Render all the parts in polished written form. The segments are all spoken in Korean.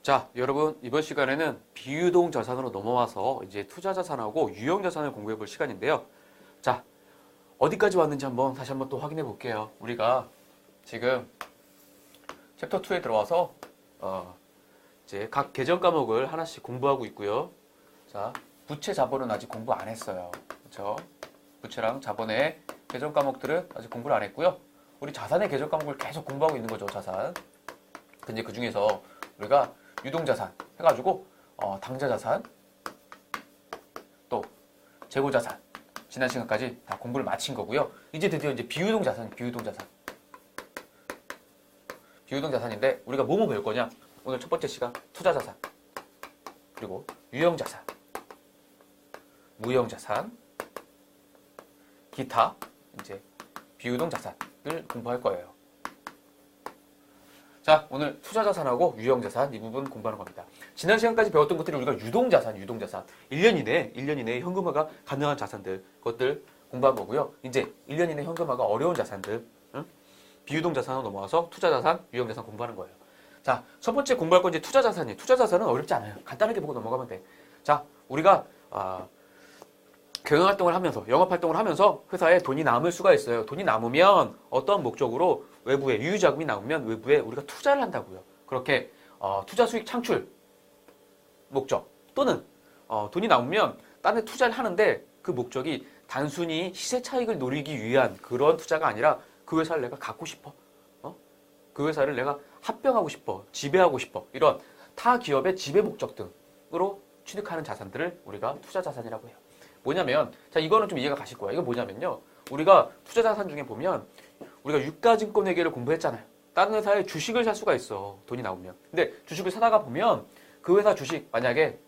자, 여러분 이번 시간에는 비유동 자산으로 넘어와서 이제 투자 자산하고 유형 자산을 공부해 볼 시간인데요. 자, 어디까지 왔는지 다시 한번 또 확인해 볼게요. 우리가 지금 챕터 2에 들어와서 이제 각 계정 과목을 하나씩 공부하고 있고요. 자, 부채 자본은 아직 공부 안 했어요. 그렇죠? 부채랑 자본의 계정 과목들은 아직 공부를 안 했고요. 우리 자산의 계정 과목을 계속 공부하고 있는 거죠, 자산. 근데 그 중에서 우리가 유동자산 해가지고 당좌자산 또 재고자산 지난 시간까지 다 공부를 마친 거고요. 이제 드디어 이제 비유동자산인데 우리가 뭐뭐 배울 거냐? 오늘 첫 번째 시간 투자자산 그리고 유형자산 무형자산 기타 이제 비유동자산을 공부할 거예요. 자, 오늘 투자자산하고 유형자산 이 부분 공부하는 겁니다. 지난 시간까지 배웠던 것들이 우리가 유동자산 1년 이내에 현금화가 가능한 자산들, 그것들 공부한 거고요. 이제 1년 이내 현금화가 어려운 자산들, 비유동자산으로 넘어와서 투자자산, 유형자산 공부하는 거예요. 자, 첫 번째 공부할 건 이제 투자자산이에요. 투자자산은 어렵지 않아요. 간단하게 보고 넘어가면 돼. 자, 우리가 경영활동을 하면서, 영업활동을 하면서 회사에 돈이 남을 수가 있어요. 돈이 남으면 어떤 목적으로 외부에 유유자금이 남으면 외부에 우리가 투자를 한다고요. 그렇게 투자 수익 창출 목적 또는 돈이 남으면 딴 데 투자를 하는데 그 목적이 단순히 시세 차익을 노리기 위한 그런 투자가 아니라 그 회사를 내가 갖고 싶어. 그 회사를 내가 합병하고 싶어. 지배하고 싶어. 이런 타 기업의 지배 목적 등으로 취득하는 자산들을 우리가 투자 자산이라고 해요. 뭐냐면, 자, 이거는 좀 이해가 가실 거예요. 이거 뭐냐면요. 우리가 투자 자산 중에 보면 우리가 유가증권 회계를 공부했잖아요. 다른 회사에 주식을 살 수가 있어. 돈이 나오면. 근데 주식을 사다가 보면 그 회사 주식 만약에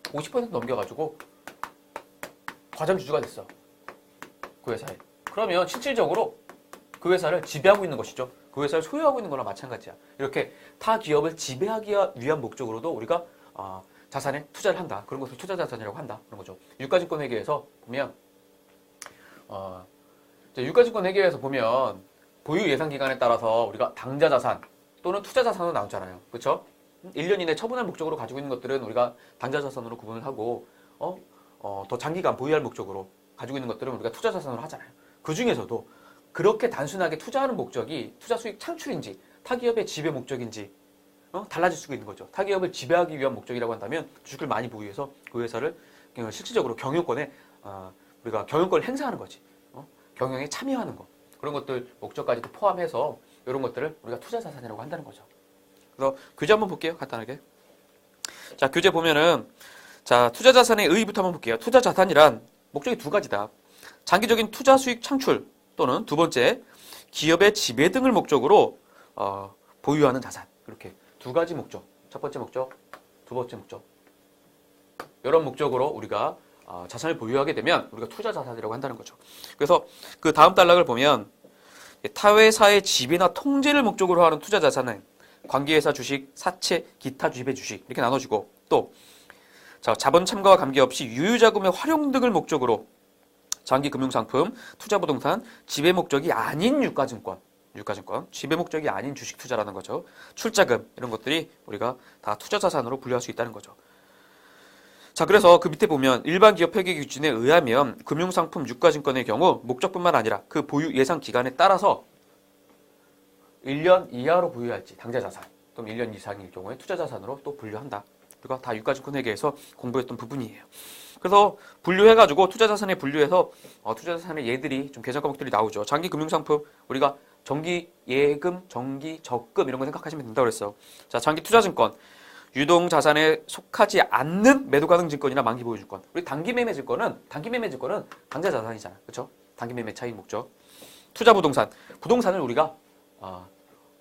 50% 넘겨가지고 과점주주가 됐어. 그 회사에. 그러면 실질적으로 그 회사를 지배하고 있는 것이죠. 그 회사를 소유하고 있는 거나 마찬가지야. 이렇게 타 기업을 지배하기 위한 목적으로도 우리가 자산에 투자를 한다. 그런 것을 투자자산이라고 한다. 그런 거죠. 유가증권 회계에서 보면 유가증권 회계에서 보면 보유 예상 기간에 따라서 우리가 당좌자산 또는 투자자산으로 나오잖아요. 그렇죠? 1년 이내 처분할 목적으로 가지고 있는 것들은 우리가 당좌자산으로 구분을 하고 더 장기간 보유할 목적으로 가지고 있는 것들은 우리가 투자자산으로 하잖아요. 그 중에서도 그렇게 단순하게 투자하는 목적이 투자 수익 창출인지 타기업의 지배 목적인지 달라질 수가 있는 거죠. 타기업을 지배하기 위한 목적이라고 한다면 주식을 많이 보유해서 그 회사를 실질적으로 경영권에 우리가 경영권을 행사하는 거지. 경영에 참여하는 거. 그런 것들 목적까지도 포함해서 이런 것들을 우리가 투자자산이라고 한다는 거죠. 그래서 교재 한번 볼게요. 간단하게. 자, 교재 보면은 자, 투자자산의 의의부터 한번 볼게요. 투자자산이란 목적이 두 가지다. 장기적인 투자 수익 창출 또는 두 번째 기업의 지배 등을 목적으로 보유하는 자산. 이렇게 두 가지 목적. 첫 번째 목적, 두 번째 목적. 이런 목적으로 우리가 자산을 보유하게 되면 우리가 투자자산이라고 한다는 거죠. 그래서 그 다음 단락을 보면 타회사의 지배나 통제를 목적으로 하는 투자자산은 관계회사 주식, 사채, 기타 지배 주식 이렇게 나눠지고 또 자본 참가와 관계없이 유유자금의 활용 등을 목적으로 장기 금융상품, 투자부동산, 지배 목적이 아닌 유가증권, 지배 목적이 아닌 주식 투자라는 거죠. 출자금 이런 것들이 우리가 다 투자자산으로 분류할 수 있다는 거죠. 자, 그래서 그 밑에 보면 일반 기업 회계 기준에 의하면 금융상품 유가증권의 경우 목적뿐만 아니라 그 보유 예상 기간에 따라서 1년 이하로 보유할지 당좌자산 또는 1년 이상일 경우에 투자자산으로 또 분류한다. 우리가 다 유가증권 회계에서 공부했던 부분이에요. 그래서 분류해가지고 투자자산에 분류해서 투자자산의 예들이 좀 계정 과목들이 나오죠. 장기 금융상품 우리가 정기 예금, 정기 적금 이런 거 생각하시면 된다고 그랬어. 자, 장기 투자증권 유동 자산에 속하지 않는 매도 가능 증권이나 만기 보유 증권. 우리 단기 매매 증권은 당좌 자산이잖아. 그렇죠? 단기 매매 차익 목적. 투자 부동산. 부동산을 우리가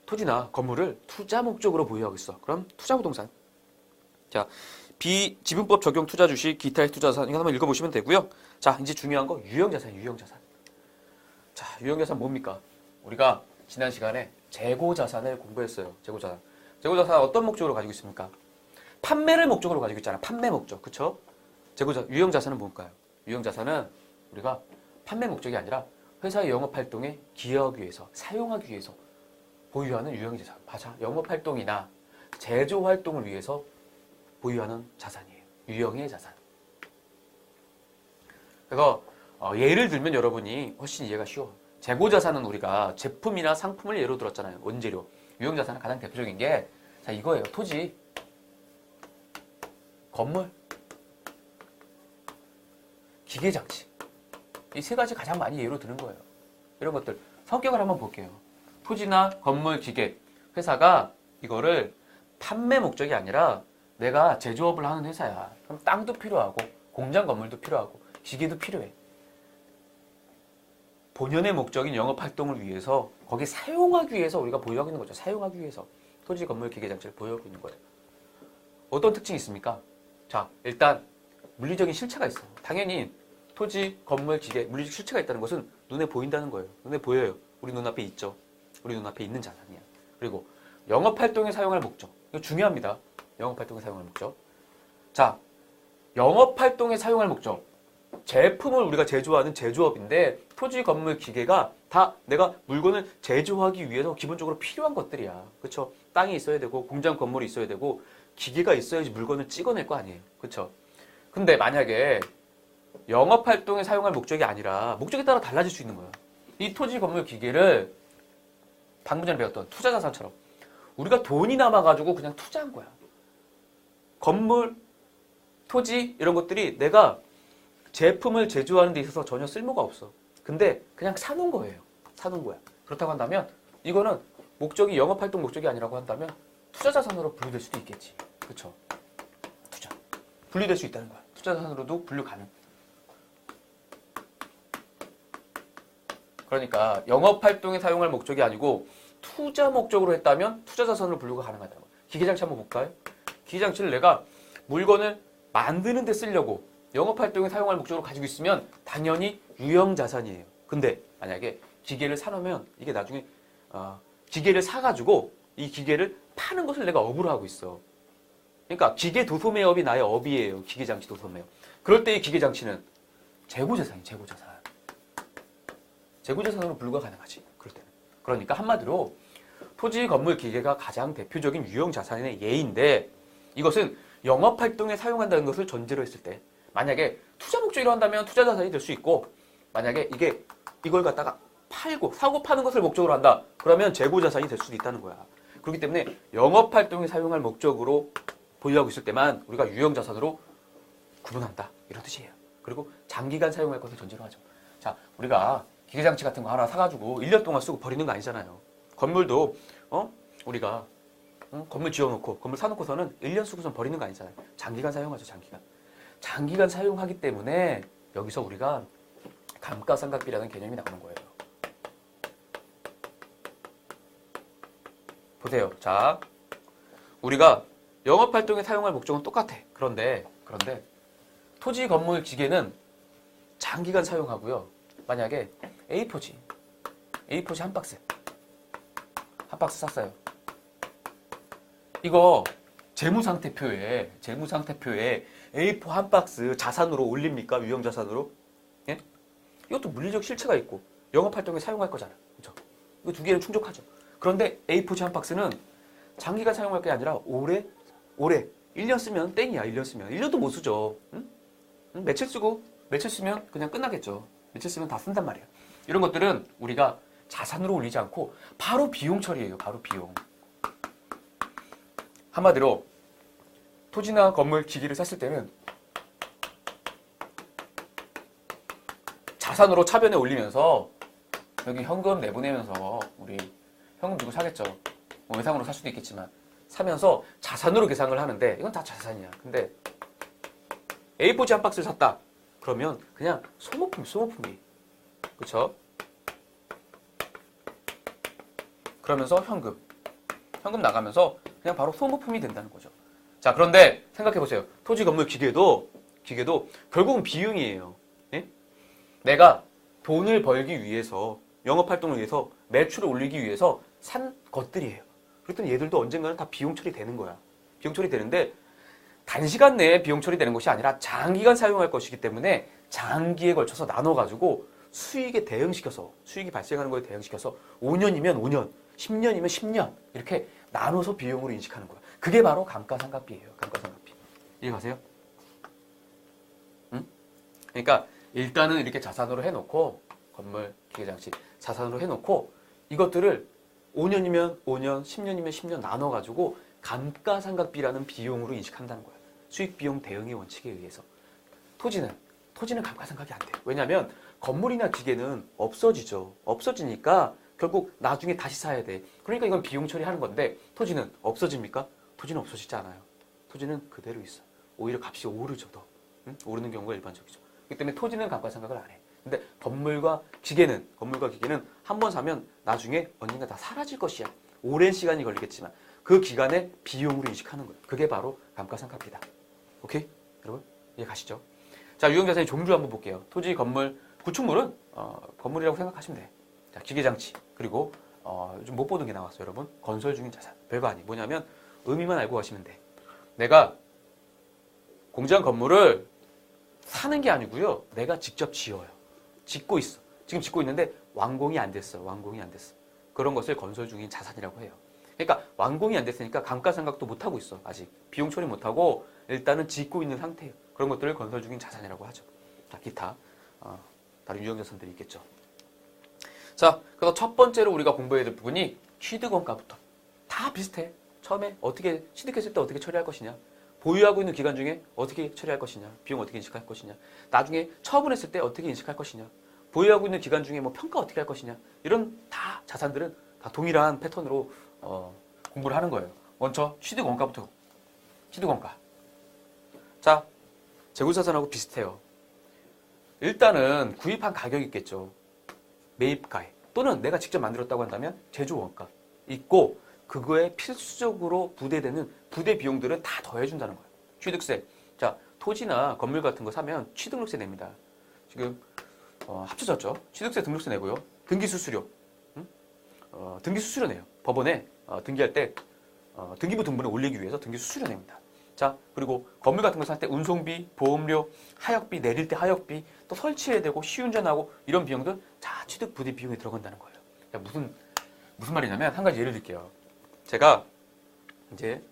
토지나 건물을 투자 목적으로 보유하고 있어. 그럼 투자 부동산. 자, 비지분법 적용 투자 주식, 기타의 투자 자산 이거 한번 읽어 보시면 되고요. 자, 이제 중요한 거 유형 자산. 자, 유형 자산 뭡니까? 우리가 지난 시간에 재고 자산을 공부했어요. 재고 자산 어떤 목적으로 가지고 있습니까? 판매를 목적으로 가지고 있잖아. 판매 목적. 그쵸? 유형 자산은 뭘까요? 유형 자산은 우리가 판매 목적이 아니라 회사의 영업 활동에 기여하기 위해서, 사용하기 위해서 보유하는 유형 자산. 맞아. 영업 활동이나 제조 활동을 위해서 보유하는 자산이에요. 유형의 자산. 그래서 예를 들면 여러분이 훨씬 이해가 쉬워. 재고자산은 우리가 제품이나 상품을 예로 들었잖아요. 원재료. 유형자산은 가장 대표적인 게 자 이거예요. 토지, 건물, 기계장치. 이 세 가지 가장 많이 예로 드는 거예요. 이런 것들 성격을 한번 볼게요. 토지나 건물, 기계. 회사가 이거를 판매 목적이 아니라 내가 제조업을 하는 회사야. 그럼 땅도 필요하고 공장 건물도 필요하고 기계도 필요해. 본연의 목적인 영업활동을 위해서 거기 사용하기 위해서 우리가 보유하고 있는 거죠. 사용하기 위해서 토지, 건물, 기계장치를 보유하고 있는 거예요. 어떤 특징이 있습니까? 자, 일단 물리적인 실체가 있어요. 당연히 토지, 건물, 기계, 물리적 실체가 있다는 것은 눈에 보인다는 거예요. 눈에 보여요. 우리 눈앞에 있죠. 우리 눈앞에 있는 자산이야. 그리고 영업활동에 사용할 목적. 이거 중요합니다. 영업활동에 사용할 목적. 자, 영업활동에 사용할 목적. 제품을 우리가 제조하는 제조업인데 토지, 건물, 기계가 다 내가 물건을 제조하기 위해서 기본적으로 필요한 것들이야. 그렇죠? 땅이 있어야 되고 공장 건물이 있어야 되고 기계가 있어야지 물건을 찍어낼 거 아니에요. 그렇죠? 근데 만약에 영업활동에 사용할 목적이 아니라 목적에 따라 달라질 수 있는 거야. 이 토지, 건물, 기계를 방금 전에 배웠던 투자자산처럼 우리가 돈이 남아가지고 그냥 투자한 거야. 건물, 토지 이런 것들이 내가 제품을 제조하는 데 있어서 전혀 쓸모가 없어. 근데 그냥 사놓은 거예요. 사놓은 거야. 그렇다고 한다면 이거는 목적이 영업활동 목적이 아니라고 한다면 투자자산으로 분류될 수도 있겠지. 그렇죠? 투자. 분류될 수 있다는 거야. 투자자산으로도 분류 가능. 그러니까 영업활동에 사용할 목적이 아니고 투자 목적으로 했다면 투자자산으로 분류가 가능하다는 거야. 기계장치 한번 볼까요? 기계장치를 내가 물건을 만드는 데 쓰려고 영업활동에 사용할 목적으로 가지고 있으면 당연히 유형자산이에요. 근데 만약에 기계를 사놓으면 이게 나중에 기계를 사가지고 이 기계를 파는 것을 내가 업으로 하고 있어. 그러니까 기계 도소매업이 나의 업이에요. 기계장치 도소매업. 그럴 때 이 기계장치는 재고자산이에요. 재고자산. 재고자산으로 분류가 가능하지. 그럴 때는. 그러니까 한마디로 토지, 건물, 기계가 가장 대표적인 유형자산의 예인데 이것은 영업활동에 사용한다는 것을 전제로 했을 때 만약에 투자 목적으로 한다면 투자자산이 될 수 있고 만약에 이걸 갖다가 팔고 사고 파는 것을 목적으로 한다. 그러면 재고자산이 될 수도 있다는 거야. 그렇기 때문에 영업활동에 사용할 목적으로 보유하고 있을 때만 우리가 유형자산으로 구분한다. 이런 뜻이에요. 그리고 장기간 사용할 것을 전제로 하죠. 자, 우리가 기계장치 같은 거 하나 사가지고 1년 동안 쓰고 버리는 거 아니잖아요. 건물도 우리가 건물 지어놓고 건물 사놓고서는 1년 쓰고선 버리는 거 아니잖아요. 장기간 사용하죠. 장기간. 장기간 사용하기 때문에 여기서 우리가 감가상각비라는 개념이 나오는 거예요. 보세요. 자, 우리가 영업활동에 사용할 목적은 똑같아. 그런데 토지, 건물, 기계는 장기간 사용하고요. 만약에 A4지 한 박스 샀어요. 이거 재무상태표에 A4 한 박스 자산으로 올립니까? 유형자산으로? 예? 이것도 물리적 실체가 있고 영업활동에 사용할 거잖아. 그렇죠? 이거 두 개는 충족하죠. 그런데 A4지 한 박스는 장기간 사용할 게 아니라 오래 1년 쓰면 땡이야. 1년 쓰면 1년도 못 쓰죠. 응? 며칠 쓰면 그냥 끝나겠죠. 며칠 쓰면 다 쓴단 말이야. 이런 것들은 우리가 자산으로 올리지 않고 바로 비용 처리예요. 바로 비용. 한마디로 토지나 건물, 기기를 샀을 때는 자산으로 차변에 올리면서 여기 현금 내보내면서 우리 현금 주고 사겠죠. 뭐 외상으로 살 수도 있겠지만 사면서 자산으로 계산을 하는데 이건 다 자산이야. 근데 A4지 한 박스를 샀다. 그러면 그냥 소모품이. 그쵸? 그러면서 현금 나가면서 그냥 바로 소모품이 된다는 거죠. 자, 그런데 생각해보세요. 토지, 건물, 기계도 결국은 비용이에요. 예? 내가 돈을 벌기 위해서, 영업활동을 위해서, 매출을 올리기 위해서 산 것들이에요. 그랬더니 얘들도 언젠가는 다 비용 처리되는 거야. 비용 처리되는데 단시간 내에 비용 처리되는 것이 아니라 장기간 사용할 것이기 때문에 장기에 걸쳐서 나눠가지고 수익이 발생하는 거에 대응시켜서 5년이면 5년, 10년이면 10년 이렇게 나눠서 비용으로 인식하는 거야. 그게 바로 감가상각비예요. 감가상각비. 이해가세요? 응? 그러니까 일단은 이렇게 자산으로 해놓고 건물, 기계장치 자산으로 해놓고 이것들을 5년이면 5년, 10년이면 10년 나눠가지고 감가상각비라는 비용으로 인식한다는 거야. 수익비용 대응의 원칙에 의해서. 토지는 감가상각이 안 돼요. 왜냐하면 건물이나 기계는 없어지죠. 없어지니까 결국 나중에 다시 사야 돼. 그러니까 이건 비용 처리하는 건데 토지는 없어집니까? 토지는 없어지지 않아요. 토지는 그대로 있어. 오히려 값이 오르죠. 더. 응? 오르는 경우가 일반적이죠. 그렇기 때문에 토지는 감가상각을 안 해. 근데 건물과 기계는 한 번 사면 나중에 언젠가 다 사라질 것이야. 오랜 시간이 걸리겠지만 그 기간에 비용으로 인식하는 거예요. 그게 바로 감가상각비다. 오케이? 여러분 이해 가시죠? 자, 유형자산의 종류를 한번 볼게요. 토지, 건물, 구축물은 건물이라고 생각하시면 돼. 자, 기계장치 그리고 요즘 못 보는 게 나왔어요, 여러분. 건설 중인 자산. 별거 아니. 뭐냐면 의미만 알고 가시면 돼. 내가 공장 건물을 사는 게 아니고요. 내가 직접 지어요. 짓고 있어. 지금 짓고 있는데 완공이 안 됐어. 완공이 안 됐어. 그런 것을 건설 중인 자산이라고 해요. 그러니까 완공이 안 됐으니까 감가상각도 못 하고 있어. 아직 비용 처리 못 하고 일단은 짓고 있는 상태예요. 그런 것들을 건설 중인 자산이라고 하죠. 자, 기타 다른 유형 자산들이 있겠죠. 자, 그래서 첫 번째로 우리가 공부해야 될 부분이 취득원가부터. 다 비슷해. 처음에 어떻게 취득했을 때 어떻게 처리할 것이냐, 보유하고 있는 기간 중에 어떻게 처리할 것이냐, 비용 어떻게 인식할 것이냐, 나중에 처분했을 때 어떻게 인식할 것이냐, 보유하고 있는 기간 중에 뭐 평가 어떻게 할 것이냐, 이런 다 자산들은 다 동일한 패턴으로 공부를 하는 거예요. 먼저 취득원가부터. 취득원가. 자, 재고자산하고 비슷해요. 일단은 구입한 가격이 있겠죠. 매입가액 또는 내가 직접 만들었다고 한다면 제조원가 있고, 그거에 필수적으로 부대되는 부대 비용들은 다 더해준다는 거예요. 취득세. 자, 토지나 건물 같은 거 사면 취등록세 냅니다. 지금 합쳐졌죠. 취득세, 등록세 내고요. 등기수수료. 등기수수료 내요. 법원에 등기할 때 등기부 등본에 올리기 위해서 등기수수료 냅니다. 자, 그리고 건물 같은 거 살 때 운송비, 보험료, 하역비, 내릴 때 하역비, 또 설치해야 되고 시운전하고 이런 비용들 다 취득 부대 비용에 들어간다는 거예요. 야, 무슨 말이냐면 한 가지 예를 들게요. 제가 이제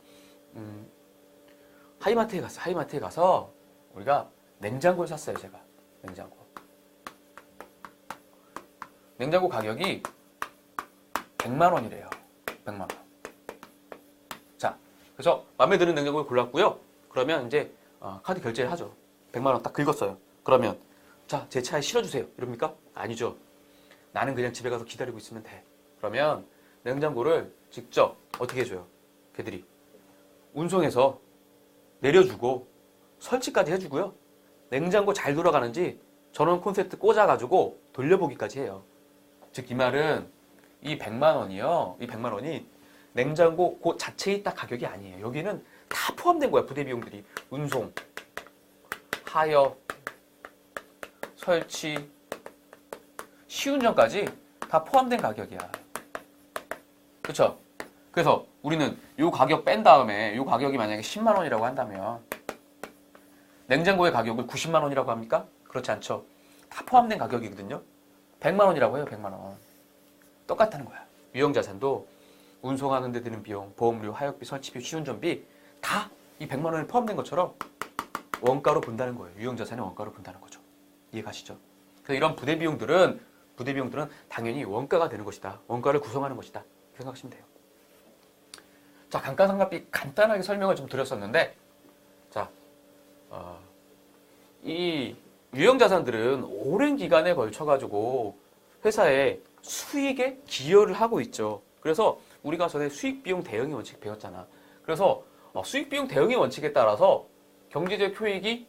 하이마트에 갔어요. 하이마트에 가서 우리가 냉장고를 샀어요. 제가 냉장고 가격이 100만 원이래요. 100만 원. 자, 그래서 마음에 드는 냉장고를 골랐고요. 그러면 이제 카드 결제를 하죠. 100만 원 딱 긁었어요. 그러면 자, 제 차에 실어주세요. 이럽니까? 아니죠. 나는 그냥 집에 가서 기다리고 있으면 돼. 그러면 냉장고를 직접 어떻게 해줘요? 걔들이 운송해서 내려주고 설치까지 해주고요. 냉장고 잘 돌아가는지 전원 콘센트 꽂아가지고 돌려보기까지 해요. 즉 이 말은 이 100만 원이요. 이 100만 원이 냉장고 그 자체의 딱 가격이 아니에요. 여기는 다 포함된 거야. 부대 비용들이. 운송, 하역, 설치, 시운전까지 다 포함된 가격이야. 그쵸? 그래서 우리는 이 가격 뺀 다음에 이 가격이 만약에 10만 원이라고 한다면 냉장고의 가격을 90만 원이라고 합니까? 그렇지 않죠. 다 포함된 가격이거든요. 100만 원이라고 해요. 100만 원. 똑같다는 거야. 유형자산도 운송하는 데 드는 비용, 보험료, 하역비, 설치비, 시운전비 다 이 100만 원에 포함된 것처럼 원가로 본다는 거예요. 유형자산의 원가로 본다는 거죠. 이해 가시죠? 그래서 이런 부대 비용들은 당연히 원가가 되는 것이다. 원가를 구성하는 것이다. 생각하시면 돼요. 자, 감가상각비 간단하게 설명을 좀 드렸었는데, 자, 이 유형자산들은 오랜 기간에 걸쳐가지고 회사의 수익에 기여를 하고 있죠. 그래서 우리가 전에 수익비용 대응의 원칙 배웠잖아. 그래서 수익비용 대응의 원칙에 따라서 경제적 효익이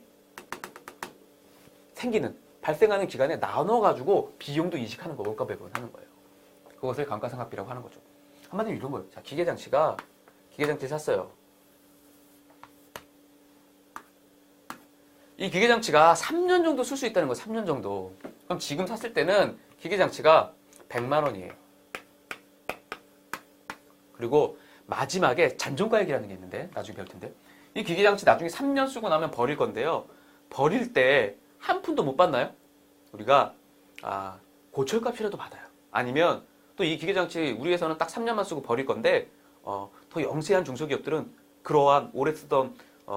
발생하는 기간에 나눠가지고 비용도 인식하는 거, 원가 배분을 하는 거예요. 그것을 감가상각비라고 하는 거죠. 한마디로 이런 거예요. 자, 기계장치를 샀어요. 이 기계장치가 3년 정도 쓸 수 있다는 거예요. 3년 정도. 그럼 지금 샀을 때는 기계장치가 100만 원이에요. 그리고 마지막에 잔존가액이라는 게 있는데 나중에 배울 텐데, 이 기계장치 나중에 3년 쓰고 나면 버릴 건데요. 버릴 때 한 푼도 못 받나요? 우리가 고철값이라도 받아요. 아니면 또 이 기계장치 우리 회사는 딱 3년만 쓰고 버릴 건데 더 영세한 중소기업들은 그러한 오래 쓰던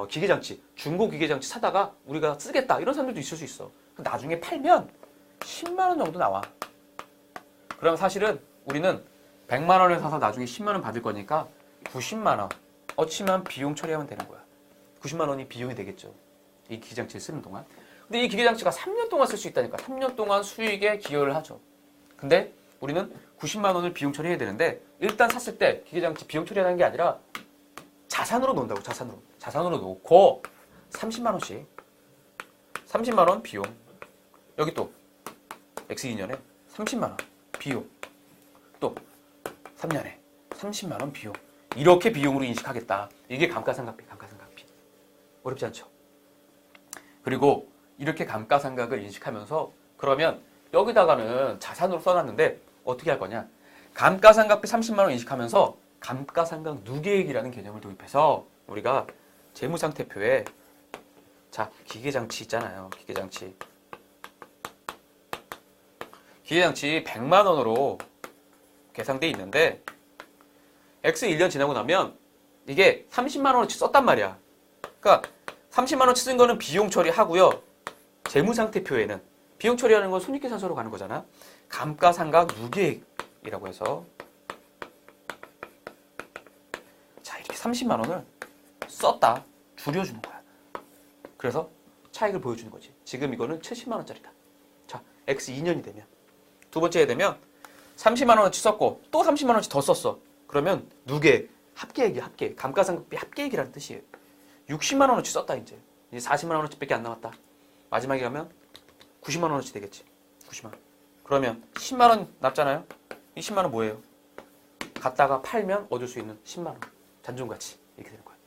기계장치, 중고 기계장치 사다가 우리가 쓰겠다 이런 사람들도 있을 수 있어. 나중에 팔면 10만 원 정도 나와. 그럼 사실은 우리는 100만 원을 사서 나중에 10만 원 받을 거니까 90만 원 어치만 비용 처리하면 되는 거야. 90만 원이 비용이 되겠죠. 이 기계장치를 쓰는 동안. 근데 이 기계장치가 3년 동안 쓸 수 있다니까. 3년 동안 수익에 기여를 하죠. 근데 우리는 90만 원을 비용 처리해야 되는데 일단 샀을 때 기계장치 비용 처리하는 게 아니라 자산으로 놓는다고. 자산으로 놓고 30만 원씩 30만 원 비용. 여기 또 X2년에 30만 원 비용. 또 3년에 30만 원 비용. 이렇게 비용으로 인식하겠다. 이게 감가상각비. 어렵지 않죠? 그리고 이렇게 감가상각을 인식하면서 그러면 여기다가는 자산으로 써놨는데 어떻게 할 거냐? 감가상각비 30만 원 인식하면서 감가상각 누계액이라는 개념을 도입해서 우리가 재무상태표에 자, 기계장치 있잖아요. 기계장치 100만 원으로 계산돼 있는데 X 1년 지나고 나면 이게 30만 원어치 썼단 말이야. 그러니까 30만 원어치 쓴 거는 비용 처리하고요. 재무상태표에는 비용 처리하는 건 손익계산서로 가는 거잖아. 감가상각 누계액이라고 해서 자, 이렇게 30만 원을 썼다. 줄여주는 거야. 그래서 차익을 보여주는 거지. 지금 이거는 70만 원짜리다. 자, X 2년이 되면 두 번째에 되면 30만 원어치 썼고 또 30만 원어치 더 썼어. 그러면 누계 합계액이야. 합계액. 감가상각비 합계액이라는 뜻이에요. 60만 원어치 썼다 이제 40만 원어치밖에 안 남았다. 마지막에 가면 90만 원어치 되겠지. 90만 원. 그러면 10만 원 남잖아요. 이 10만 원 뭐예요? 갖다가 팔면 얻을 수 있는 10만 원. 잔존가치. 이렇게 되는 거예요.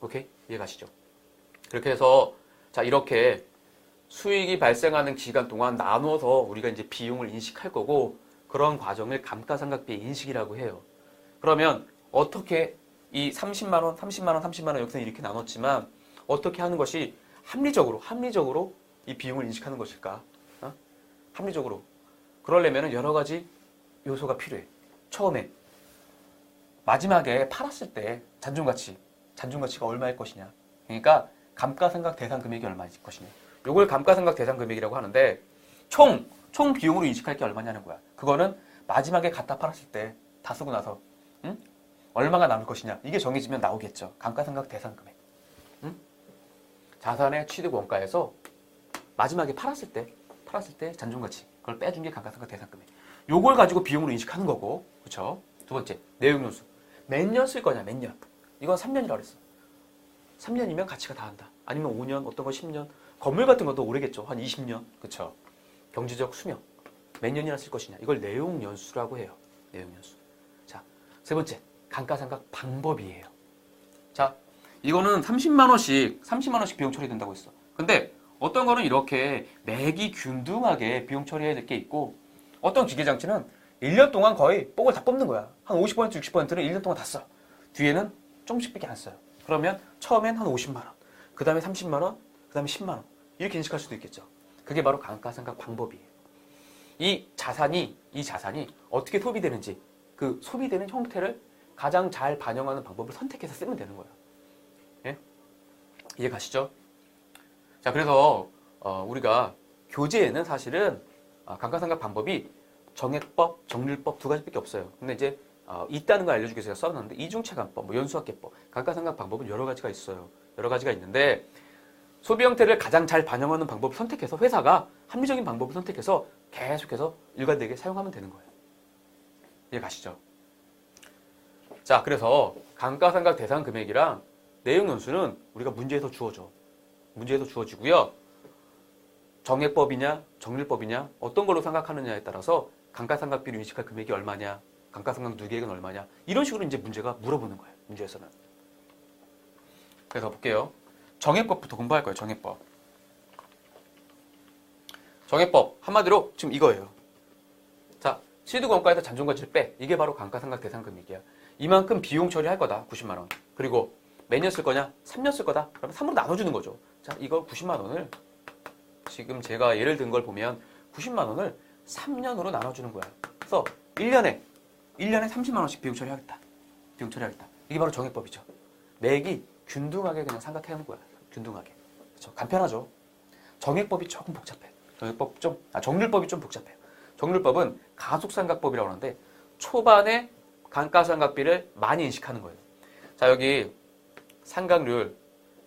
오케이? 이해가시죠? 그렇게 해서 자, 이렇게 수익이 발생하는 기간 동안 나눠서 우리가 이제 비용을 인식할 거고 그런 과정을 감가상각비의 인식이라고 해요. 그러면 어떻게 이 30만 원, 30만 원, 30만 원 여기서 이렇게 나눴지만 어떻게 하는 것이 합리적으로 이 비용을 인식하는 것일까? 합리적으로. 그러려면 여러 가지 요소가 필요해. 처음에 마지막에 팔았을 때 잔존가치가 얼마일 것이냐. 그러니까 감가상각 대상 금액이 얼마일 것이냐. 요걸 감가상각 대상 금액이라고 하는데 총 비용으로 인식할 게 얼마냐는 거야. 그거는 마지막에 갖다 팔았을 때 다 쓰고 나서 얼마가 남을 것이냐. 이게 정해지면 나오겠죠. 감가상각 대상 금액. 자산의 취득 원가에서 마지막에 팔았을 때 잔존가치. 그걸 빼준 게 감가상각 대상 금액. 요걸 가지고 비용으로 인식하는 거고. 그렇죠? 두 번째, 내용연수. 몇 년 쓸 거냐, 몇 년. 이건 3년이라고 그랬어. 3년이면 가치가 다 한다. 아니면 5년, 어떤 거 10년. 건물 같은 것도 오래겠죠. 한 20년. 그렇죠? 경제적 수명. 몇 년이나 쓸 것이냐. 이걸 내용연수라고 해요. 내용연수. 자, 세 번째, 감가상각 방법이에요. 자, 이거는 30만 원씩 비용 처리된다고 했어. 근데 어떤 거는 이렇게 매기 균등하게 비용 처리해야 될 게 있고 어떤 기계장치는 1년 동안 거의 뽕을 다 뽑는 거야. 한 50%, 60%는 1년 동안 다 써. 뒤에는 조금씩밖에 안 써요. 그러면 처음엔 한 50만 원, 그 다음에 30만 원, 그 다음에 10만 원 이렇게 인식할 수도 있겠죠. 그게 바로 감가상각 방법이에요. 이 자산이 어떻게 소비되는지 그 소비되는 형태를 가장 잘 반영하는 방법을 선택해서 쓰면 되는 거예요. 예? 이해 가시죠? 자, 그래서 우리가 교재에는 사실은 감가상각 방법이 정액법, 정률법 두 가지밖에 없어요. 근데 이제 있다는 걸 알려주기 위해서 써놨는데 이중차감법, 연수학계법, 감가상각 방법은 여러 가지가 있어요. 여러 가지가 있는데 소비 형태를 가장 잘 반영하는 방법을 선택해서 회사가 합리적인 방법을 선택해서 계속해서 일관되게 사용하면 되는 거예요. 이해 가시죠? 자, 그래서 감가상각 대상 금액이랑 내용연수는 우리가 문제에서 주어져. 문제에서 주어지고요. 정액법이냐, 정률법이냐, 어떤 걸로 생각하느냐에 따라서 감가상각비로 인식할 금액이 얼마냐, 감가상각 누계액은 얼마냐, 이런 식으로 이제 문제가 물어보는 거예요. 문제에서는. 그래서 볼게요. 정액법부터 공부할 거예요. 정액법. 정액법 한마디로 지금 이거예요. 자, 취득원가에서 잔존가치를 빼. 이게 바로 감가상각 대상 금액이야. 이만큼 비용 처리할 거다. 90만 원. 그리고 몇 년 쓸 거냐? 3년 쓸 거다. 그러면 3으로 나눠주는 거죠. 자, 이거 90만 원을 지금 제가 예를 든 걸 보면 90만 원을 3년으로 나눠주는 거야. 그래서 1년에 30만 원씩 비용 처리하겠다. 비용 처리하겠다. 이게 바로 정액법이죠. 매기 균등하게 그냥 삼각하는 거야. 균등하게. 그렇죠? 간편하죠. 정액법이 조금 복잡해. 정률법이 좀 복잡해요. 정률법은 가속삼각법이라고 하는데 초반에 감가상각비를 많이 인식하는 거예요. 자, 여기 삼각률,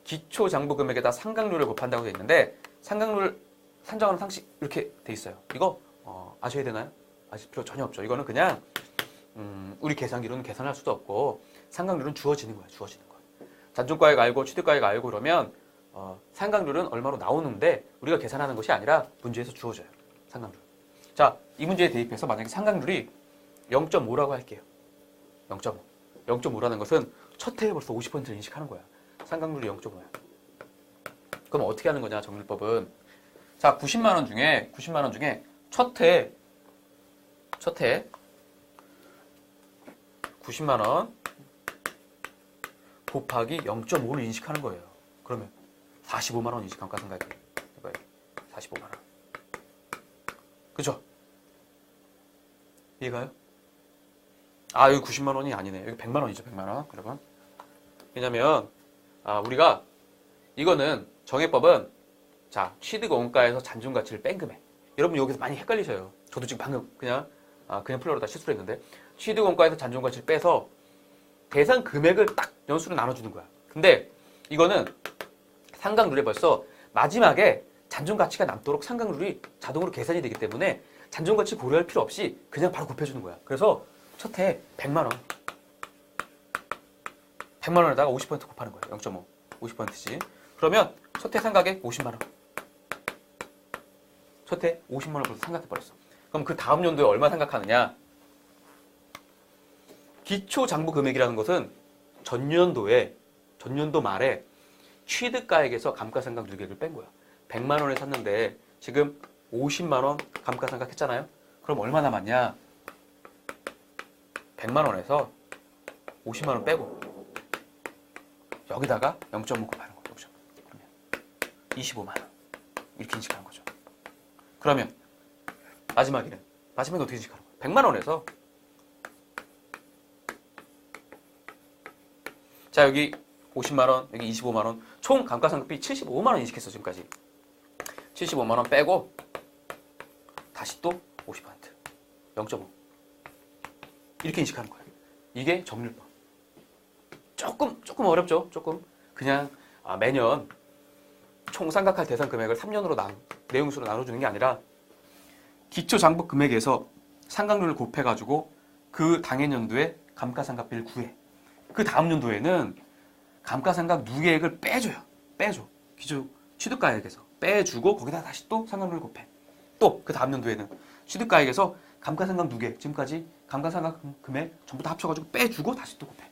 기초장부금액에다 삼각률을 곱한다고 되어 있는데 삼각률 산정하는 상식 이렇게 돼 있어요. 이거 아셔야 되나요? 아실 필요 전혀 없죠. 이거는 그냥 우리 계산기로는 계산할 수도 없고 삼각률은 주어지는 거야. 주어지는 거. 잔존가액 알고 취득가액 알고 그러면 삼각률은 얼마로 나오는데 우리가 계산하는 것이 아니라 문제에서 주어져요. 삼각률. 자, 이 문제에 대입해서 만약에 삼각률이 0.5라고 할게요. 0.5. 0.5라는 것은 첫 해에 벌써 50%를 인식하는 거야. 삼각률이 0.5야. 그럼 어떻게 하는 거냐, 정률법은. 자, 90만 원 중에 첫 해 90만 원 곱하기 0.5를 인식하는 거예요. 그러면 45만 원 인식 감가상각이. 45만 원. 그죠? 이해가요? 아, 여기 90만 원이 아니네. 여기 100만 원이죠, 100만 원. 여러분. 왜냐면 우리가 이거는 정액법은 자, 취득 원가에서 잔존 가치를 뺀 금액. 여러분 여기서 많이 헷갈리셔요. 저도 지금 방금 그냥 풀려다 실수를 했는데 취득 원가에서 잔존 가치를 빼서 대상 금액을 딱 연수로 나눠주는 거야. 근데 이거는 삼각률에 벌써 마지막에 잔존 가치가 남도록 삼각률이 자동으로 계산이 되기 때문에 잔존 가치 고려할 필요 없이 그냥 바로 곱해주는 거야. 그래서 첫 해 100만 원. 100만 원에다가 50% 곱하는 거예요. 0.5. 50%지. 그러면 첫 해 상각액 50만 원. 첫 해 50만 원 벌써 상각해버렸어. 그럼 그 다음 연도에 얼마 상각하느냐? 기초장부금액이라는 것은 전년도 말에 취득가액에서 감가상각 누계액을 뺀 거야. 100만 원에 샀는데 지금 50만 원 감가상각 했잖아요. 그럼 얼마 남았냐? 100만 원에서 50만 원 빼고 여기다가 0.5 곱하는 거예요. 그러면 25만 원 이렇게 인식하는 거죠. 그러면 마지막에 어떻게 인식하는 거예요? 100만 원에서 자, 여기 50만 원, 여기 25만 원, 총 감가상각비 75만 원 인식했어, 지금까지. 75만 원 빼고 다시 또 50%, 0.5 이렇게 인식하는 거예요. 이게 정률법. 조금 어렵죠? 조금. 그냥 매년 총 상각할 대상 금액을 3년으로 내용수로 나눠주는 게 아니라 기초장부 금액에서 상각률을 곱해가지고 그 당해 연도에 감가상각비를 구해. 그 다음 연도에는 감가상각 누계액을 빼줘. 기초 취득가액에서 빼주고 거기다 다시 또 상각률을 곱해. 또 그 다음 연도에는 취득가액에서 감가상각 누계액, 지금까지 감가상각 금액 전부 다 합쳐가지고 빼주고 다시 또 곱해.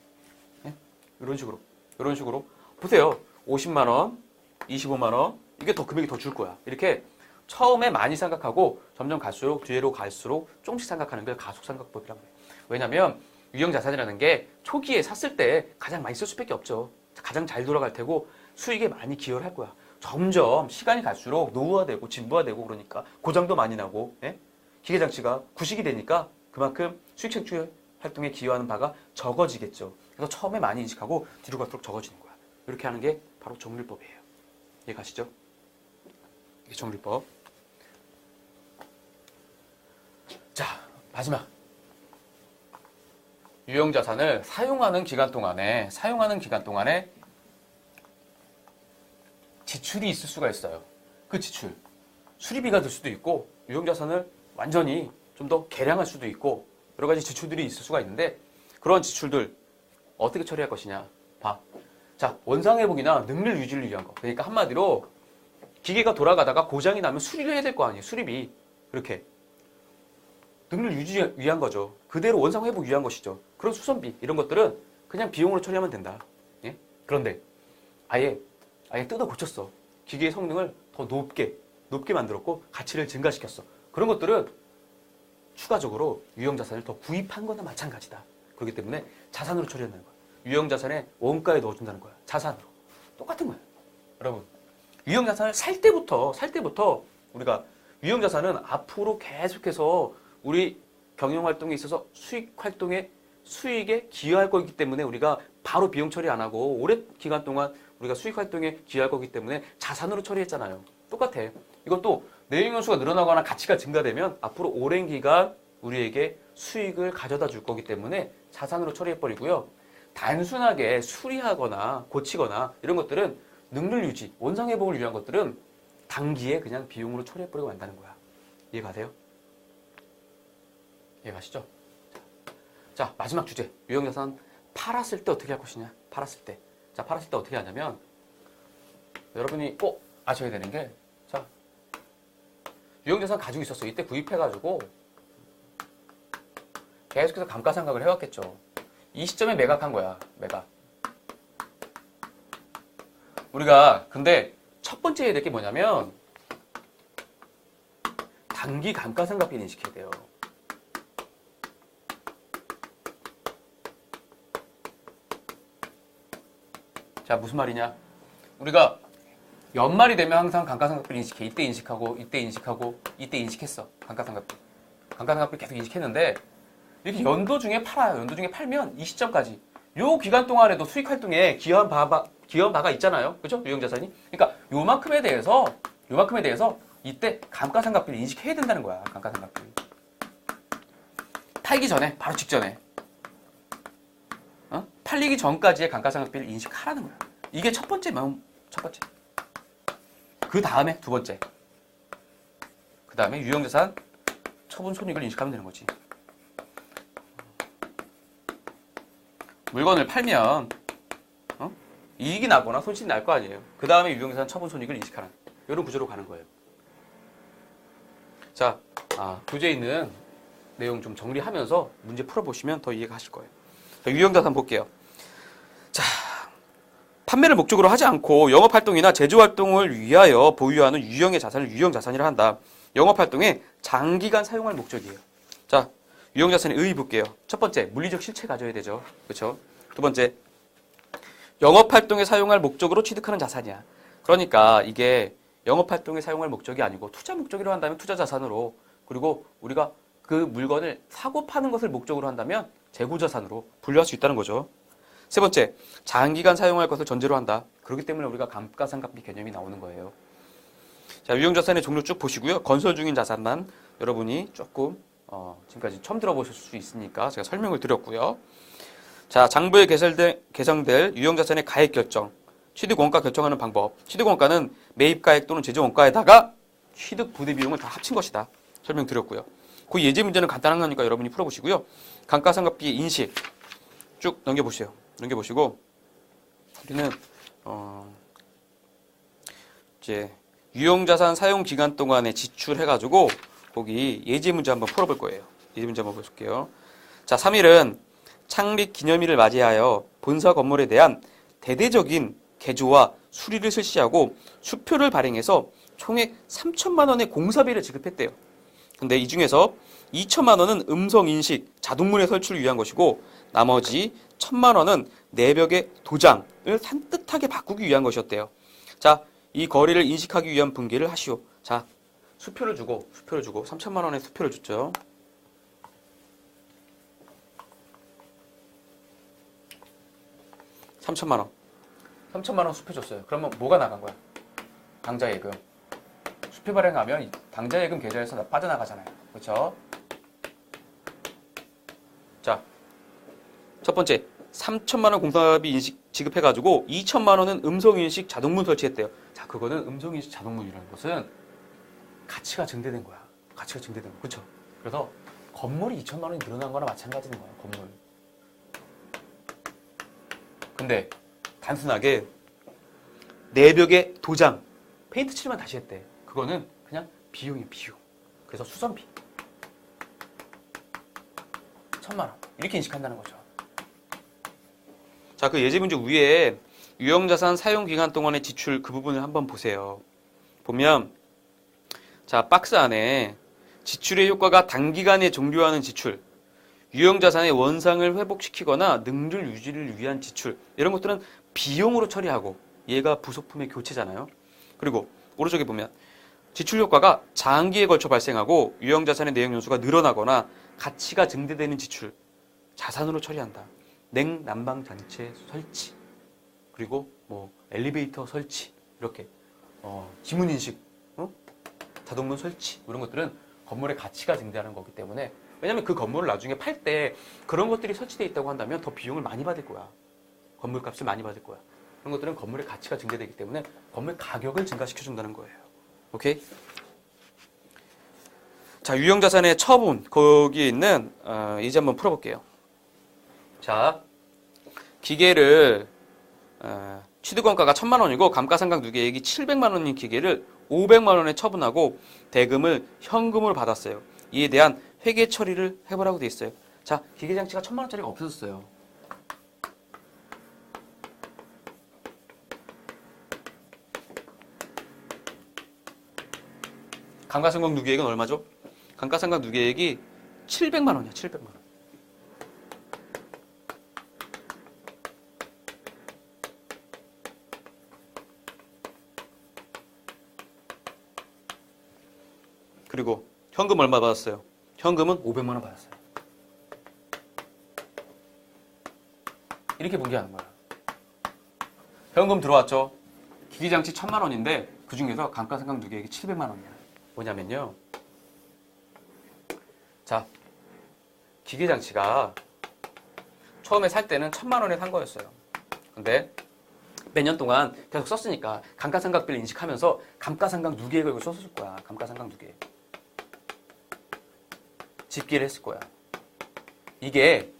네? 이런 식으로 보세요. 50만 원, 25만 원 이게 더 금액이 더 줄 거야. 이렇게 처음에 많이 상각하고 점점 갈수록 뒤로 갈수록 조금씩 상각하는 게 가속상각법이라고 해요. 왜냐면 유형자산이라는 게 초기에 샀을 때 가장 많이 쓸 수밖에 없죠. 가장 잘 돌아갈 테고 수익에 많이 기여를 할 거야. 점점 시간이 갈수록 노후화되고 진부화되고 그러니까 고장도 많이 나고 기계장치가 구식이 되니까 그만큼 수익 창출 활동에 기여하는 바가 적어지겠죠. 그래서 처음에 많이 인식하고 뒤로 갈수록 적어지는 거야. 이렇게 하는 게 바로 정률법이에요. 이해가시죠? 이게 정률법. 자, 마지막. 유형자산을 사용하는 기간 동안에 지출이 있을 수가 있어요. 그 지출, 수리비가 들 수도 있고 유형자산을 완전히 좀 더 개량할 수도 있고 여러 가지 지출들이 있을 수가 있는데 그런 지출들 어떻게 처리할 것이냐 봐. 자, 원상회복이나 능률 유지를 위한 거. 그러니까 한마디로 기계가 돌아가다가 고장이 나면 수리를 해야 될 거 아니에요. 수리비. 이렇게 능률 유지 위한 거죠. 그대로 원상회복 위한 것이죠. 그런 수선비 이런 것들은 그냥 비용으로 처리하면 된다. 예? 그런데 아예 뜯어 고쳤어. 기계의 성능을 더 높게 만들었고 가치를 증가시켰어. 그런 것들은 추가적으로 유형자산을 더 구입한 거나 마찬가지다. 그렇기 때문에 자산으로 처리한다는 거야. 유형자산에 원가에 넣어준다는 거야. 자산으로. 똑같은 거야. 여러분, 유형자산을 살 때부터 우리가 유형자산은 앞으로 계속해서 우리 경영활동에 있어서 수익에 기여할 거기 때문에 우리가 바로 비용 처리 안 하고 오랜 기간 동안 우리가 수익 활동에 기여할 거기 때문에 자산으로 처리했잖아요. 똑같아. 이것도 내용연수가 늘어나거나 가치가 증가되면 앞으로 오랜 기간 우리에게 수익을 가져다 줄 거기 때문에 자산으로 처리해버리고요. 단순하게 수리하거나 고치거나 이런 것들은 능률 유지, 원상 회복을 위한 것들은 단기에 그냥 비용으로 처리해버리고 만다는 거야. 이해가세요? 이해가시죠? 자, 마지막 주제. 유형자산 팔았을 때 어떻게 할 것이냐? 팔았을 때. 자, 팔았을 때 어떻게 하냐면 여러분이 꼭 아셔야 되는 게 자, 유형자산 가지고 있었어. 이때 구입해가지고 계속해서 감가상각을 해왔겠죠. 이 시점에 매각한 거야. 매각. 우리가 근데 첫 번째 해야 될 게 뭐냐면 단기 감가상각비를 인식해야 돼요. 자, 무슨 말이냐? 우리가 연말이 되면 항상 감가상각비를 인식해. 이때 인식하고, 이때 인식하고, 이때 인식했어. 감가상각비. 감가상각비 계속 인식했는데 이렇게 연도 중에 팔아요. 연도 중에 팔면 이 시점까지. 요 기간 동안에도 수익 활동에 기여한 바가 있잖아요. 그죠? 유형자산이. 그러니까 요만큼에 대해서 이때 감가상각비를 인식해야 된다는 거야. 감가상각비. 팔기 전에, 바로 직전에. 팔리기 전까지의 감가상각비를 인식하라는 거야. 이게 첫 번째. 그 다음에 두 번째. 그 다음에 유형자산 처분 손익을 인식하면 되는 거지. 물건을 팔면 이익이 나거나 손실이 날 거 아니에요. 그 다음에 유형자산 처분 손익을 인식하는 이런 구조로 가는 거예요. 자, 교재에 있는 내용 좀 정리하면서 문제 풀어보시면 더 이해가 하실 거예요. 자, 유형자산 볼게요. 자, 판매를 목적으로 하지 않고 영업활동이나 제조활동을 위하여 보유하는 유형의 자산을 유형자산이라 한다. 영업활동에 장기간 사용할 목적이에요. 자, 유형자산의 의의 볼게요. 첫 번째, 물리적 실체 가져야 되죠. 그렇죠? 두 번째, 영업활동에 사용할 목적으로 취득하는 자산이야. 그러니까 이게 영업활동에 사용할 목적이 아니고 투자 목적으로 한다면 투자자산으로, 그리고 우리가 그 물건을 사고 파는 것을 목적으로 한다면 재고자산으로 분류할 수 있다는 거죠. 세 번째, 장기간 사용할 것을 전제로 한다. 그렇기 때문에 우리가 감가상각비 개념이 나오는 거예요. 자, 유형자산의 종류 쭉 보시고요. 건설 중인 자산만 여러분이 조금 지금까지 처음 들어보실 수 있으니까 제가 설명을 드렸고요. 자, 장부에 개정될 유형자산의 가액 결정, 취득원가 결정하는 방법. 취득원가는 매입가액 또는 제조원가에다가 취득 부대 비용을 다 합친 것이다. 설명드렸고요. 그 예제 문제는 간단한 거니까 여러분이 풀어보시고요. 감가상각비의 인식 쭉 넘겨보세요. 넘겨보시고 우리는 이제 유형자산 사용 기간 동안에 지출해가지고 거기 예제 문제 한번 풀어볼 거예요. 예제 문제 한번 보실게요. 자, 3일은 창립 기념일을 맞이하여 본사 건물에 대한 대대적인 개조와 수리를 실시하고 수표를 발행해서 총액 3천만 원의 공사비를 지급했대요. 근데 이 중에서 2천만 원은 음성인식, 자동문의 설치를 위한 것이고 나머지 1천만 원은 내벽의 도장을 산뜻하게 바꾸기 위한 것이었대요. 자, 이 거리를 인식하기 위한 분기를 하시오. 자, 수표를 주고 3천만 원의 수표를 줬죠. (3천만 원) 3천만 원 수표 줬어요. 그러면 뭐가 나간 거야? 당좌예금. 수표 발행하면 당좌예금 계좌에서 빠져나가잖아요. 그렇죠? 자, 첫 번째 3천만 원 공사비 인식 지급해가지고 2천만 원은 음성인식 자동문 설치했대요. 자, 그거는 음성인식 자동문이라는 것은 가치가 증대된 거야. 가치가 증대된 거. 그렇죠? 그래서 건물이 2천만 원이 늘어난 거나 마찬가지인 거야. 건물. 근데 단순하게 내벽에 도장, 페인트 칠만 다시 했대. 그거는 그냥 비용이 비용. 그래서 수선비. 1천만 원. 이렇게 인식한다는 거죠. 자, 그 예제 문제 위에 유형자산 사용 기간 동안의 지출 그 부분을 한번 보세요. 보면 자, 박스 안에 지출의 효과가 단기간에 종료하는 지출, 유형자산의 원상을 회복시키거나 능률 유지를 위한 지출, 이런 것들은 비용으로 처리하고 얘가 부속품의 교체잖아요. 그리고 오른쪽에 보면 지출 효과가 장기에 걸쳐 발생하고 유형자산의 내역 연수가 늘어나거나 가치가 증대되는 지출, 자산으로 처리한다. 냉난방 장치의 설치, 그리고 뭐 엘리베이터 설치, 이렇게 지문 인식, 자동문 설치, 이런 것들은 건물의 가치가 증대하는 거기 때문에, 왜냐면 그 건물을 나중에 팔 때 그런 것들이 설치되어 있다고 한다면 더 비용을 많이 받을 거야. 건물값을 많이 받을 거야. 그런 것들은 건물의 가치가 증대되기 때문에 건물 가격을 증가시켜준다는 거예요. 오케이? 자, 유형자산의 처분, 거기에 있는 예제 한번 풀어볼게요. 자, 기계를 취득원가가 1,000만 원이고 감가상각 누계액이 700만 원인 기계를 500만 원에 처분하고 대금을 현금으로 받았어요. 이에 대한 회계 처리를 해보라고 돼 있어요. 자, 기계장치가 1,000만 원짜리가 없어졌어요. 감가상각 누계액은 얼마죠? 감가상각 누계액이 700만 원이야, 700만 원. 그리고 현금 얼마 받았어요? 현금은 500만 원 받았어요. 이렇게 분개하는 거야. 현금 들어왔죠? 기계장치 1,000만 원인데 그 중에서 감가상각 누계액이 700만 원이야. 뭐냐면요. 자, 기계장치가 처음에 살 때는 1,000만 원에 산 거였어요. 근데 몇 년 동안 계속 썼으니까 감가상각비를 인식하면서 감가상각 누계액을 이거 썼을 거야. 감가상각 누계액. 집계를 했을 거야. 이게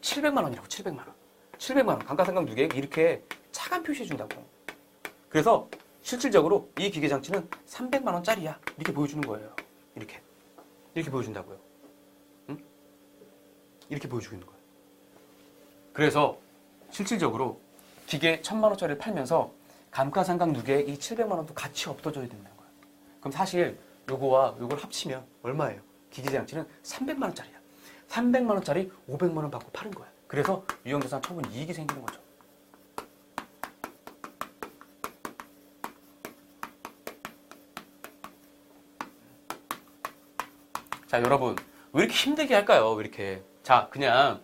700만 원이라고, 700만 원. 700만 원. 감가상각 누계액 이렇게 차감 표시해 준다고. 그래서 실질적으로 이 기계장치는 300만 원짜리야. 이렇게 보여주는 거예요. 이렇게. 이렇게 보여준다고요. 응? 이렇게 보여주고 있는 거예요. 그래서 실질적으로 기계 1,000만 원짜리를 팔면서 감가상각 누계액 이 700만 원도 같이 없어져야 된다는 거예요. 그럼 사실 요거와 요걸 합치면 얼마예요? 기계장치는 300만 원짜리야. 300만 원짜리 500만 원 받고 파는 거야. 그래서 유형자산 처분 이익이 생기는 거죠. 자, 여러분, 왜 이렇게 힘들게 할까요? 왜 이렇게? 자, 그냥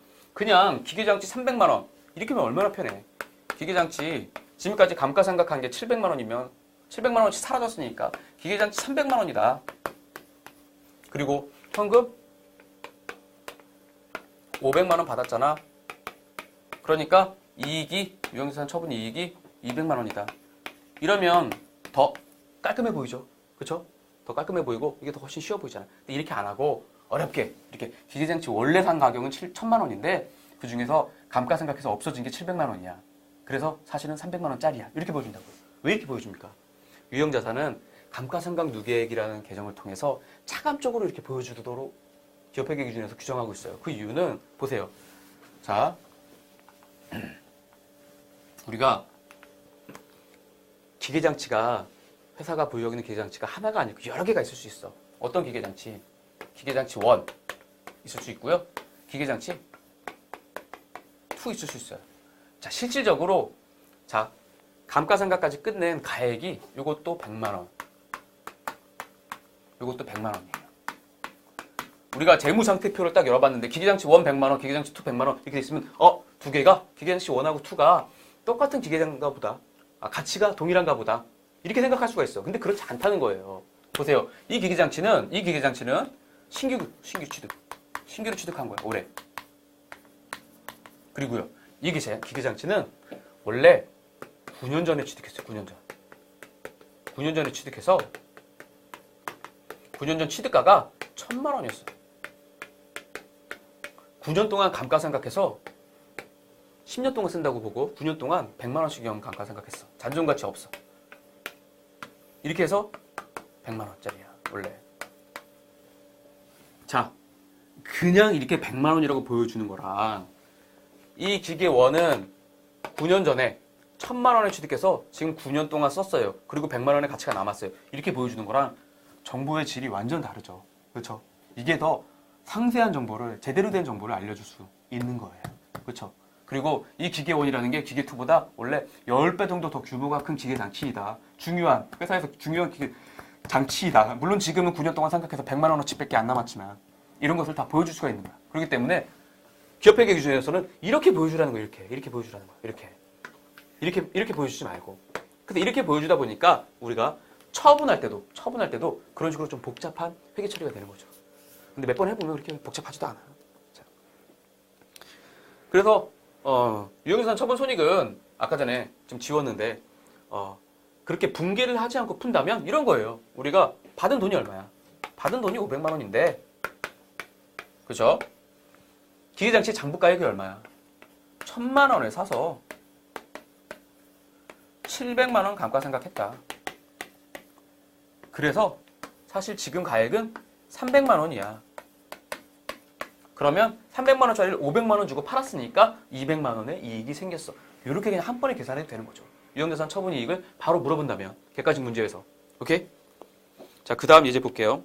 기계장치 300만 원. 이렇게 하면 얼마나 편해. 기계장치, 지금까지 감가상각한 게 700만 원이면 700만 원어치 사라졌으니까 기계장치 300만 원이다. 그리고 현금 500만 원 받았잖아. 그러니까 이익이, 유형자산 처분 이익이 200만 원이다. 이러면 더 깔끔해 보이죠? 그쵸? 더 깔끔해 보이고 이게 더 훨씬 쉬워 보이잖아. 근데 이렇게 안 하고 어렵게 이렇게 기계장치 원래 산 가격은 1,000만 원인데 그 중에서 감가상각해서 없어진 게 700만 원이야. 그래서 사실은 300만 원짜리야. 이렇게 보여준다고요. 왜 이렇게 보여줍니까? 유형자산은 감가상각 누계액이라는 개정을 통해서 차감적으로 이렇게 보여주도록 기업회계 기준에서 규정하고 있어요. 그 이유는 보세요. 자, 우리가 기계장치가, 회사가 보유하고 있는 기계장치가 하나가 아니고 여러 개가 있을 수 있어. 어떤 기계장치? 기계장치 1 있을 수 있고요. 기계장치 2 있을 수 있어요. 자, 실질적으로 자, 감가상각까지 끝낸 가액이 요것도 100만 원. 요것도 100만 원이에요. 우리가 재무상태표를 딱 열어봤는데 기계장치 1 100만 원, 기계장치 2 100만 원 이렇게 돼 있으면 두 개가, 기계장치 1하고 2가 똑같은 기계장인가 보다. 가치가 동일한가 보다. 이렇게 생각할 수가 있어. 근데 그렇지 않다는 거예요. 보세요. 이 기계장치는 신규로 취득한 거야. 올해. 그리고요. 이 기계장치는 원래 9년 전에 취득했어요. 9년 전. 9년 전에 취득해서 9년 전 취득가가 1,000만 원이었어요. 9년 동안 감가상각해서 10년 동안 쓴다고 보고 9년 동안 100만 원씩 감가상각했어. 잔존가치 없어. 이렇게 해서 100만 원짜리야, 원래. 자, 그냥 이렇게 100만 원이라고 보여주는 거랑 이 기계 1은 9년 전에 1,000만 원에 취득해서 지금 9년 동안 썼어요. 그리고 100만 원의 가치가 남았어요. 이렇게 보여주는 거랑 정보의 질이 완전 다르죠. 그렇죠? 이게 더 상세한 정보를, 제대로 된 정보를 알려줄 수 있는 거예요. 그렇죠? 그리고 이 기계 1이라는 게 기계 2보다 원래 10배 정도 더 규모가 큰 기계 장치이다. 중요한, 회사에서 중요한 기계 장치이다. 물론 지금은 9년 동안 생각해서 100만 원어치밖에 안 남았지만 이런 것을 다 보여줄 수가 있는 거야. 그렇기 때문에 기업회계 기준에서는 이렇게 보여주라는 거예요. 이렇게 보여주라는 거예요. 이렇게 보여주지 말고. 근데 이렇게 보여주다 보니까 우리가 처분할 때도 그런 식으로 좀 복잡한 회계 처리가 되는 거죠. 근데 몇 번 해보면 그렇게 복잡하지도 않아요. 자. 그래서 유형자산 처분 손익은 아까 전에 좀 지웠는데 그렇게 분개를 하지 않고 푼다면 이런 거예요. 우리가 받은 돈이 얼마야? 받은 돈이 500만 원인데, 그죠? 기계장치 장부가액이 얼마야? 1000만 원에 사서 700만 원 감가상각했다. 그래서 사실 지금 가액은 300만 원이야. 그러면 300만 원짜리를 500만 원 주고 팔았으니까 200만 원의 이익이 생겼어. 이렇게 그냥 한 번에 계산해도 되는 거죠. 유형자산 처분 이익을 바로 물어본다면 객관식 문제에서. 오케이? 자, 그 다음 예제 볼게요.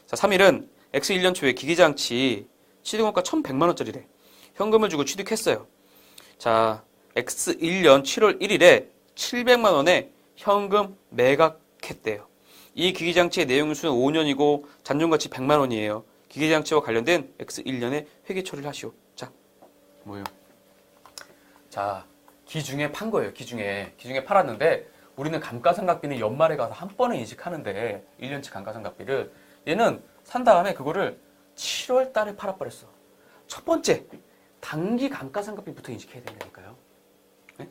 자, 3일은 X 1년 초에 기기장치 취득원가 1,100만 원짜리래. 현금을 주고 취득했어요. 자, X 1년 7월 1일에 700만 원에 현금 매각했대요. 이 기기장치의 내용수는 5년이고 잔존가치 100만 원이에요. 기기장치와 관련된 X 1년의 회계 처리를 하시오. 자, 뭐예요? 자, 기중에 판 거예요. 기중에 팔았는데 우리는 감가상각비는 연말에 가서 한 번에 인식하는데 1년치 감가상각비를 얘는 산 다음에 그거를 7월 달에 팔아버렸어. 첫 번째, 단기 감가상각비부터 인식해야 된다니까요. 네?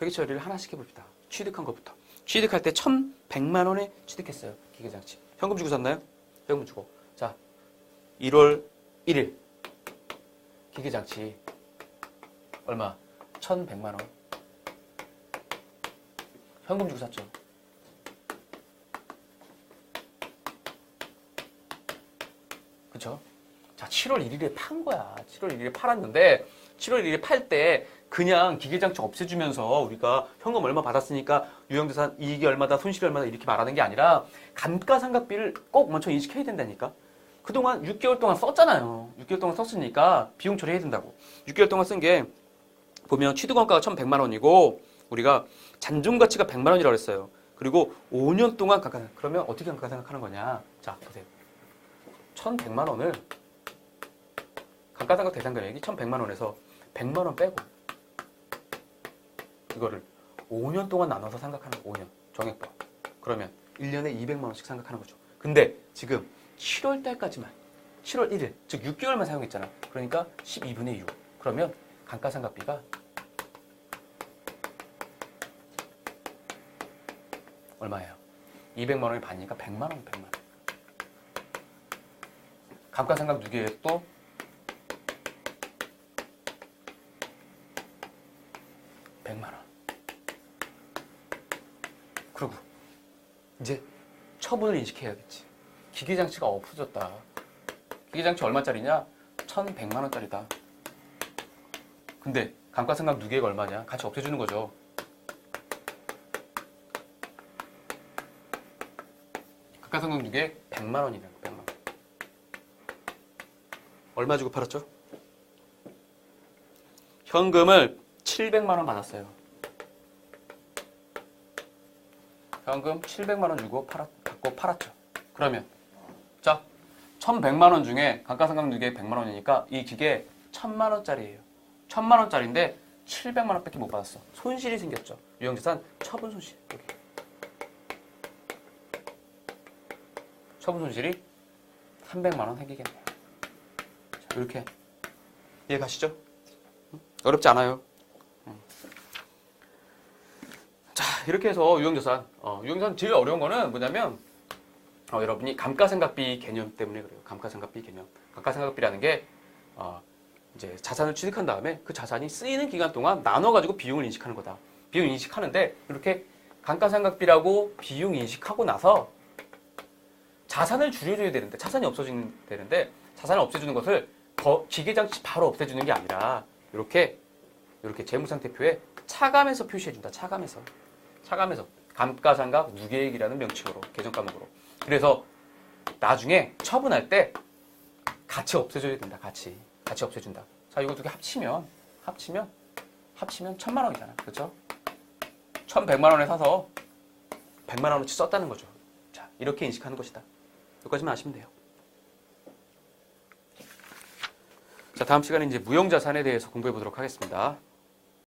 회계 처리를 하나씩 해봅시다. 취득한 것부터. 취득할 때 1,100만 원에 취득했어요. 기계장치. 현금 주고 샀나요? 현금 주고. 자, 1월 1일 기계장치 얼마? 1,100만 원. 현금 주고 샀죠. 그쵸? 자, 7월 1일에 판 거야. 7월 1일에 팔았는데 7월 1일에 팔 때 그냥 기계장치 없애주면서 우리가 현금 얼마 받았으니까 유형자산 이익이 얼마다 손실이 얼마다 이렇게 말하는 게 아니라 감가상각비를 꼭 먼저 인식해야 된다니까. 그동안 6개월 동안 썼잖아요. 6개월 동안 썼으니까 비용 처리해야 된다고. 6개월 동안 쓴 게 보면 취득원가가 1,100만 원이고 우리가 잔존가치가 100만 원이라고 했어요. 그리고 5년 동안 감가상각. 그러면 어떻게 감가상각하는 거냐? 자, 보세요. 1,100만 원을 감가상각 대상 금액이 1,100만 원에서 100만 원 빼고 이거를 5년 동안 나눠서 상각하는 거. 5년 정액법. 그러면 1년에 200만 원씩 상각하는 거죠. 근데 지금 7월 달까지만 7월 1일 즉 6개월만 사용했잖아. 그러니까 12분의 6. 그러면 감가상각비가 얼마예요? 200만 원이 반이니까 100만 원, 100만 원. 감가상각 누계액도 100만 원. 그리고 이제 처분을 인식해야겠지. 기계장치가 없어졌다. 기계장치 얼마짜리냐? 1,100만 원짜리다. 근데 감가상각 누계액 얼마냐? 같이 없애주는 거죠. 감가상각 누계액 100만 원이네. 100만 원. 얼마 주고 팔았죠? 현금을 700만 원 받았어요. 현금 700만 원 주고 받고 팔았죠. 그러면 자, 1,100만 원 중에 감가상각 누계액 100만 원이니까 이 기계 1,000만 원짜리예요. 1,000만 원짜리인데 700만 원밖에 못 받았어. 손실이 생겼죠. 유형자산 처분 손실. 여기. 처분 손실이 300만 원 생기겠네요. 자, 이렇게 이해 가시죠? 어렵지 않아요. 자, 이렇게 해서 유형자산 제일 어려운 거는 뭐냐면 여러분이 감가상각비 개념 때문에 그래요. 감가상각비 개념. 감가상각비라는 게 이제 자산을 취득한 다음에 그 자산이 쓰이는 기간 동안 나눠가지고 비용을 인식하는 거다. 비용 인식하는데 이렇게 감가상각비라고 비용 인식하고 나서 자산을 줄여줘야 되는데 자산이 없어지는 되는데 자산을 없애주는 것을 기계장치 바로 없애주는 게 아니라 이렇게 재무상태표에 차감해서 표시해준다. 차감해서 감가상각 누계액이라는 명칭으로 계정 과목으로. 그래서 나중에 처분할 때 같이 없애줘야 된다. 같이 없애준다. 자, 이거 두 개 합치면 1,000만 원이잖아. 그렇죠? 1,100만 원에 사서 100만 원어치 썼다는 거죠. 자, 이렇게 인식하는 것이다. 여기까지만 아시면 돼요. 자, 다음 시간에 이제 무형자산에 대해서 공부해 보도록 하겠습니다.